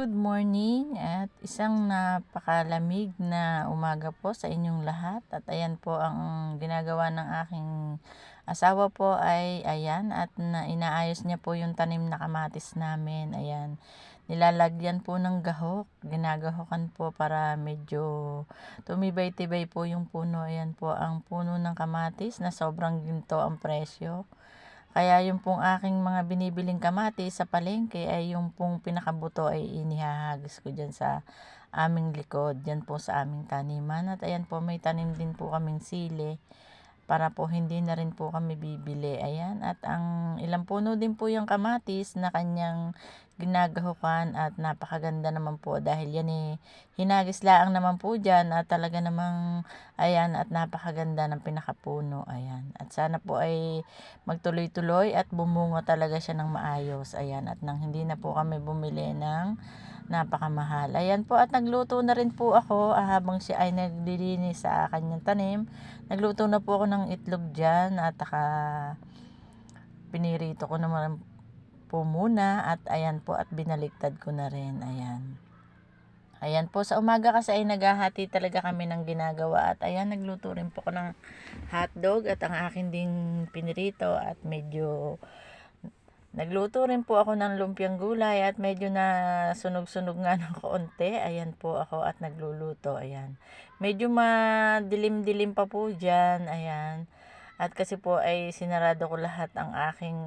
Good morning at isang napakalamig na umaga po sa inyong lahat. At ayan po ang ginagawa ng aking asawa po ay ayan at inaayos niya po yung tanim na kamatis namin. Ayan, nilalagyan po ng gahok, ginagahokan po para medyo tumibay-tibay po yung puno. Ayan po ang puno ng kamatis na sobrang ginto ang presyo. Kaya yung pong aking mga binibiling kamatis sa palengke ay yung pong pinakabuto ay inihahagis ko dyan sa aming likod, dyan po sa aming taniman. At ayan po, may tanim din po kaming sili para po hindi na rin po kami bibili. Ayan, at ang ilang puno din po yung kamatis na kanyang ginagahukan at napakaganda naman po dahil yan hinagis laang naman po dyan at talaga namang ayan at napakaganda ng pinakapuno. Ayan, at sana po ay magtuloy-tuloy at bumunga talaga siya ng maayos. Ayan, at nang hindi na po kami bumili ng napakamahal. Ayan po, at nagluto na rin po ako habang siya ay naglilinis sa kanyang tanim. Nagluto na po ako ng itlog dyan at pinirito ko naman po muna at ayan po at binaliktad ko na rin. Ayan po, sa umaga kasi ay naghahati talaga kami ng ginagawa at ayan, nagluto rin po ako ng hotdog at ang akin ding pinirito at medyo nagluto rin po ako ng lumpiang gulay at medyo na sunog-sunog nga ng kaunti. Ayan po ako at nagluluto. Ayan, medyo madilim-dilim pa po dyan. Ayan, at kasi po ay sinarado ko lahat ang aking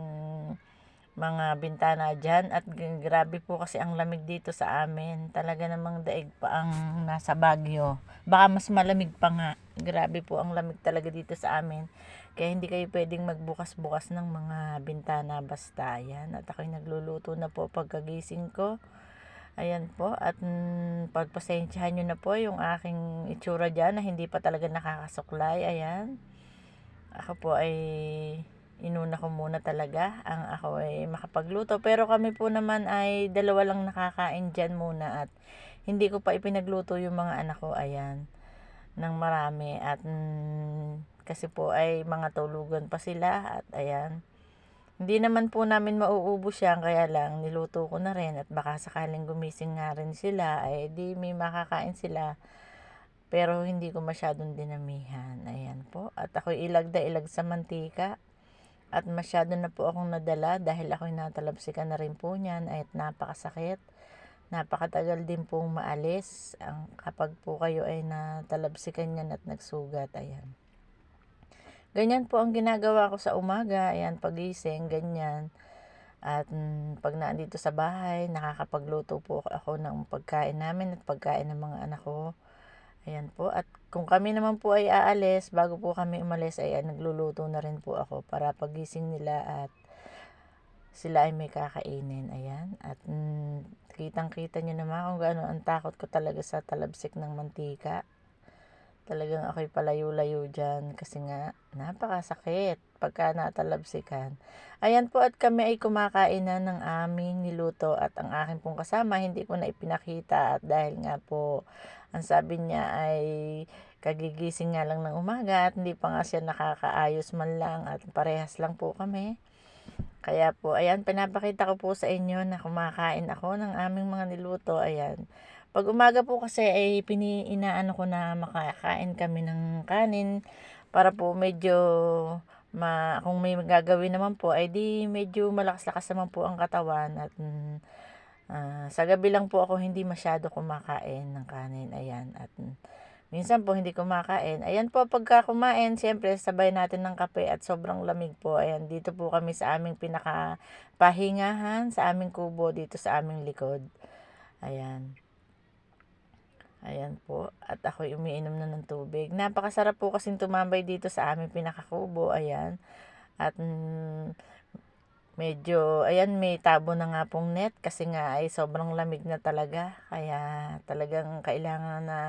mga bintana dyan at grabe po kasi ang lamig dito sa amin. Talaga namang daig pa ang nasa Baguio. Baka mas malamig pa nga. Grabe po ang lamig talaga dito sa amin. Kaya hindi kayo pwedeng magbukas-bukas ng mga bintana basta. Yan. At ako'y nagluluto na po pagkagising ko. Ayan po. At pagpasensyahan nyo na po yung aking itsura dyan na hindi pa talaga nakakasuklay. Ayan. Ako po ay inuna ko muna talaga ang ako ay makapagluto. Pero kami po naman ay dalawa lang nakakain dyan muna at hindi ko pa ipinagluto yung mga anak ko. Ayan, ng marami at kasi po ay mga tulugan pa sila at ayan. Hindi naman po namin mauubos yan kaya lang niluto ko na rin at baka sakaling gumising nga rin sila ay di may makakain sila. Pero hindi ko masyadong dinamihan. Ayan po. At ako'y ilag sa mantika. At masyado na po akong nadala dahil ako'y natalabsikan na rin po niyan at napakasakit. Napakatagal din pong maalis kapag po kayo ay natalabsikan niyan at nagsugat. Ayan. Ganyan po ang ginagawa ko sa umaga. Ayan, pagising, ganyan. At pag naandito sa bahay, nakakapagluto po ako ng pagkain namin at pagkain ng mga anak ko. Ayan po, at kung kami naman po ay aalis, bago po kami umalis ay nagluluto na rin po ako para pagising nila at sila ay may kakainin. Ayan, at kitang-kita nyo naman kung gaano ang takot ko talaga sa talabsik ng mantika. Talagang ako'y palayo-layo dyan kasi nga napakasakit pagka natalabsikan. Ayan po, at kami ay kumakain na ng aming niluto at ang aking pong kasama hindi ko na ipinakita at dahil nga po ang sabi niya ay kagigising nga lang ng umaga at hindi pa nga siya nakakaayos man lang at parehas lang po kami. Kaya po, ayan, pinapakita ko po sa inyo na kumakain ako ng aming mga niluto. Ayan. Pag umaga po kasi ay inaano ko na makakain kami ng kanin para po medyo kung may gagawin naman po ay di medyo malakas-lakas naman po ang katawan at sa gabi lang po ako hindi masyado kumakain ng kanin. Ayan, at minsan po hindi kumakain. Ayan po, pagka kumain, siyempre sabay natin ng kape at sobrang lamig po. Ayan, dito po kami sa aming pinakapahingahan, sa aming kubo dito sa aming likod. Ayan. Ayan po, at ako'y umiinom na ng tubig. Napakasarap po kasing tumambay dito sa aming pinakakubo. Ayan. At medyo, ayan, may tabo na nga pong net kasi nga ay sobrang lamig na talaga. Kaya talagang kailangan na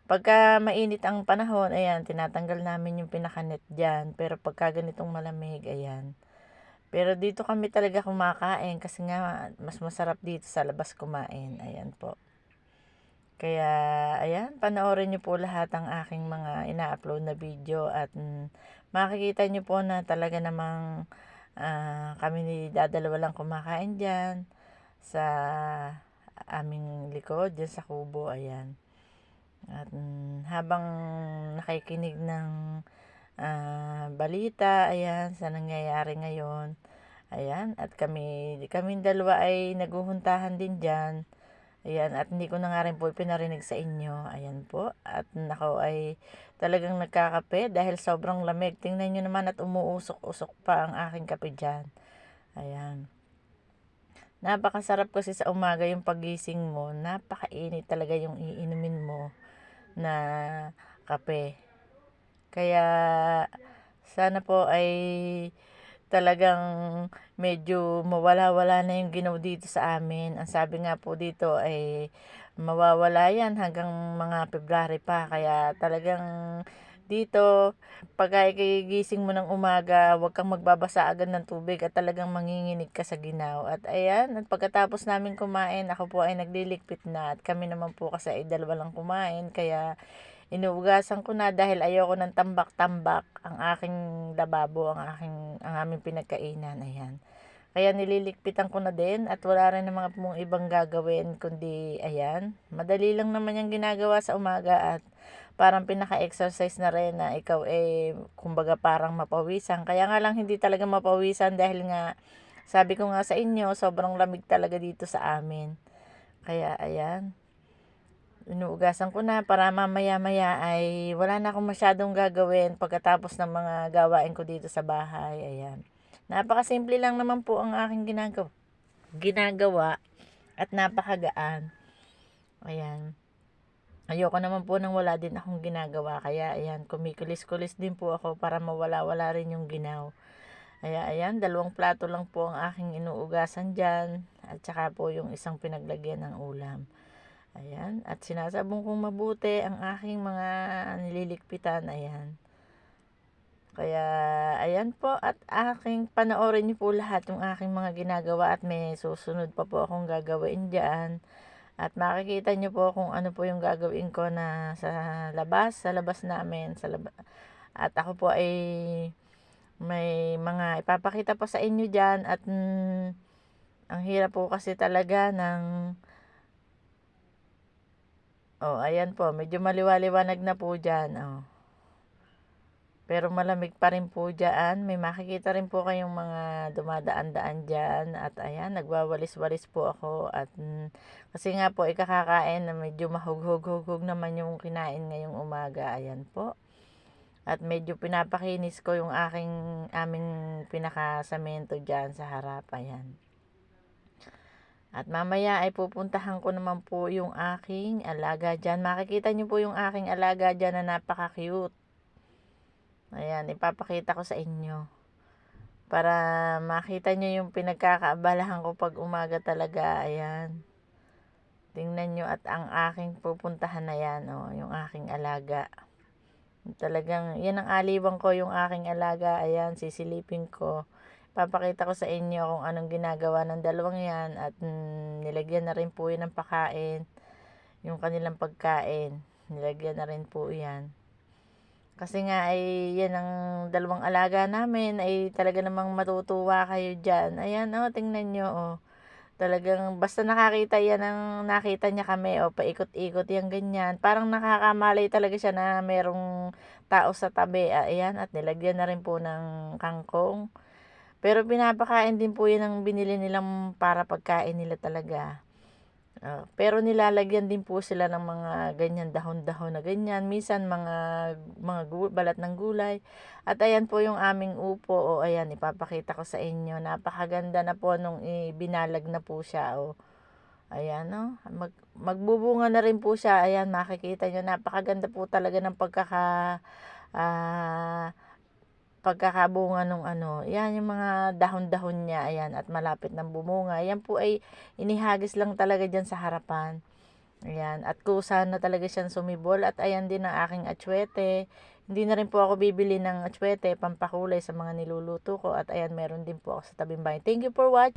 pagka mainit ang panahon, ayan, tinatanggal namin yung pinaka-net dyan. Pero pagka ganitong malamig, ayan. Pero dito kami talaga kumakain kasi nga mas masarap dito sa labas kumain. Ayan po. Kaya, ayan, panoorin niyo po lahat ang aking mga ina-upload na video at makikita niyo po na talaga namang kami ni dadalawa lang kumakain dyan sa aming likod, dyan sa kubo, ayan. At habang nakikinig ng balita, ayan, sa nangyayari ngayon, ayan, at kaming dalawa ay naguhuntahan din dyan. Ayan, at hindi ko na nga rin po pinarinig sa inyo. Ayan po. At nako ay talagang nagkakape dahil sobrang lamig. Tingnan nyo naman at umuusok-usok pa ang aking kape dyan. Ayan. Napakasarap kasi sa umaga yung pagising mo. Napakainit talaga yung iinumin mo na kape. Kaya sana po ay talagang medyo mawala-wala na yung ginaw dito sa amin. Ang sabi nga po dito ay mawawala yan hanggang mga February pa. Kaya talagang dito, pag gising mo ng umaga, huwag kang magbabasa agad ng tubig at talagang manginginig ka sa ginaw. At ayan, at pagkatapos namin kumain, ako po ay nagliligpit na. At kami naman po kasi ay dalawa lang kumain. Kaya inuugasan ko na dahil ayoko ng tambak-tambak ang aking lababo, ang aming pinagkainan. Ayan. Kaya nililigpitan ko na din at wala rin ng mga mong ibang gagawin kundi ayan. Madali lang naman yung ginagawa sa umaga at parang pinaka-exercise na rin na ikaw kumbaga parang mapawisan. Kaya nga lang hindi talaga mapawisan dahil nga sabi ko nga sa inyo, sobrang lamig talaga dito sa amin. Kaya ayan. Inuugasan ko na para mamaya-maya ay wala na akong masyadong gagawin pagkatapos ng mga gawain ko dito sa bahay. Ayan. Napakasimple lang naman po ang aking ginagawa at napakagaan. Ayan. Ayoko naman po nang wala din akong ginagawa. Kaya ayan, kumikulis-kulis din po ako para mawala-wala rin yung ginaw. Kaya ayan, 2 plato lang po ang aking inuugasan dyan. At saka po yung isang pinaglagyan ng ulam. Ayan, at sinasabong kong mabuti ang aking mga nililigpitan, ayan. Kaya, ayan po, at aking panoorin niyo po lahat yung aking mga ginagawa at may susunod pa po akong gagawin dyan. At makikita niyo po kung ano po yung gagawin ko na sa labas namin, at ako po ay may mga ipapakita po sa inyo dyan at ang hirap po kasi talaga ng ayan po, medyo maliwaliwanag na po dyan, Pero malamig pa rin po dyan. May makikita rin po kayong mga dumadaan-daan dyan. At ayan, nagwawalis-walis po ako. At kasi nga po, ikakakain na medyo mahughog-hughog naman yung kinain ngayong umaga. Ayan po. At medyo pinapakinis ko yung aming pinakasamento dyan sa harap. Ayan. At mamaya ay pupuntahan ko naman po yung aking alaga dyan. Makikita nyo po yung aking alaga dyan na napaka-cute. Ayan, ipapakita ko sa inyo. Para makita nyo yung pinagkakaabalahan ko pag umaga talaga. Ayan. Tingnan nyo at ang aking pupuntahan na yan. Yung aking alaga. Talagang, yan ang aliwan ko yung aking alaga. Ayan, sisilipin ko. Papakita ko sa inyo kung anong ginagawa ng dalawang yan at nilagyan na rin po yan ng pakain, yung kanilang pagkain nilagyan na rin po yan kasi nga ay yan ang dalawang alaga namin ay talaga namang matutuwa kayo dyan. Ayan tingnan nyo talagang basta nakita niya kami paikot-ikot yan ganyan parang nakakamalay talaga siya na merong tao sa tabi. Ayan at nilagyan na rin po ng kangkong. Pero pinapakain din po yan ang binili nilang para pagkain nila talaga. Pero nilalagyan din po sila ng mga ganyan dahon-dahon na ganyan. Minsan balat ng gulay. At ayan po yung aming upo. Ayan, ipapakita ko sa inyo. Napakaganda na po nung binalag na po siya. Ayan, magbubunga na rin po siya. Ayan, makikita nyo. Napakaganda po talaga ng pagkakabunga nung yan yung mga dahon-dahon niya, ayan, at malapit ng bumunga. Yan po ay inihagis lang talaga dyan sa harapan. Ayan, at kusa na talaga siyang sumibol. At ayan din ang aking atsuete. Hindi na rin po ako bibili ng atsuete, pampakulay sa mga niluluto ko. At ayan, meron din po ako sa tabing bahay. Thank you for watching.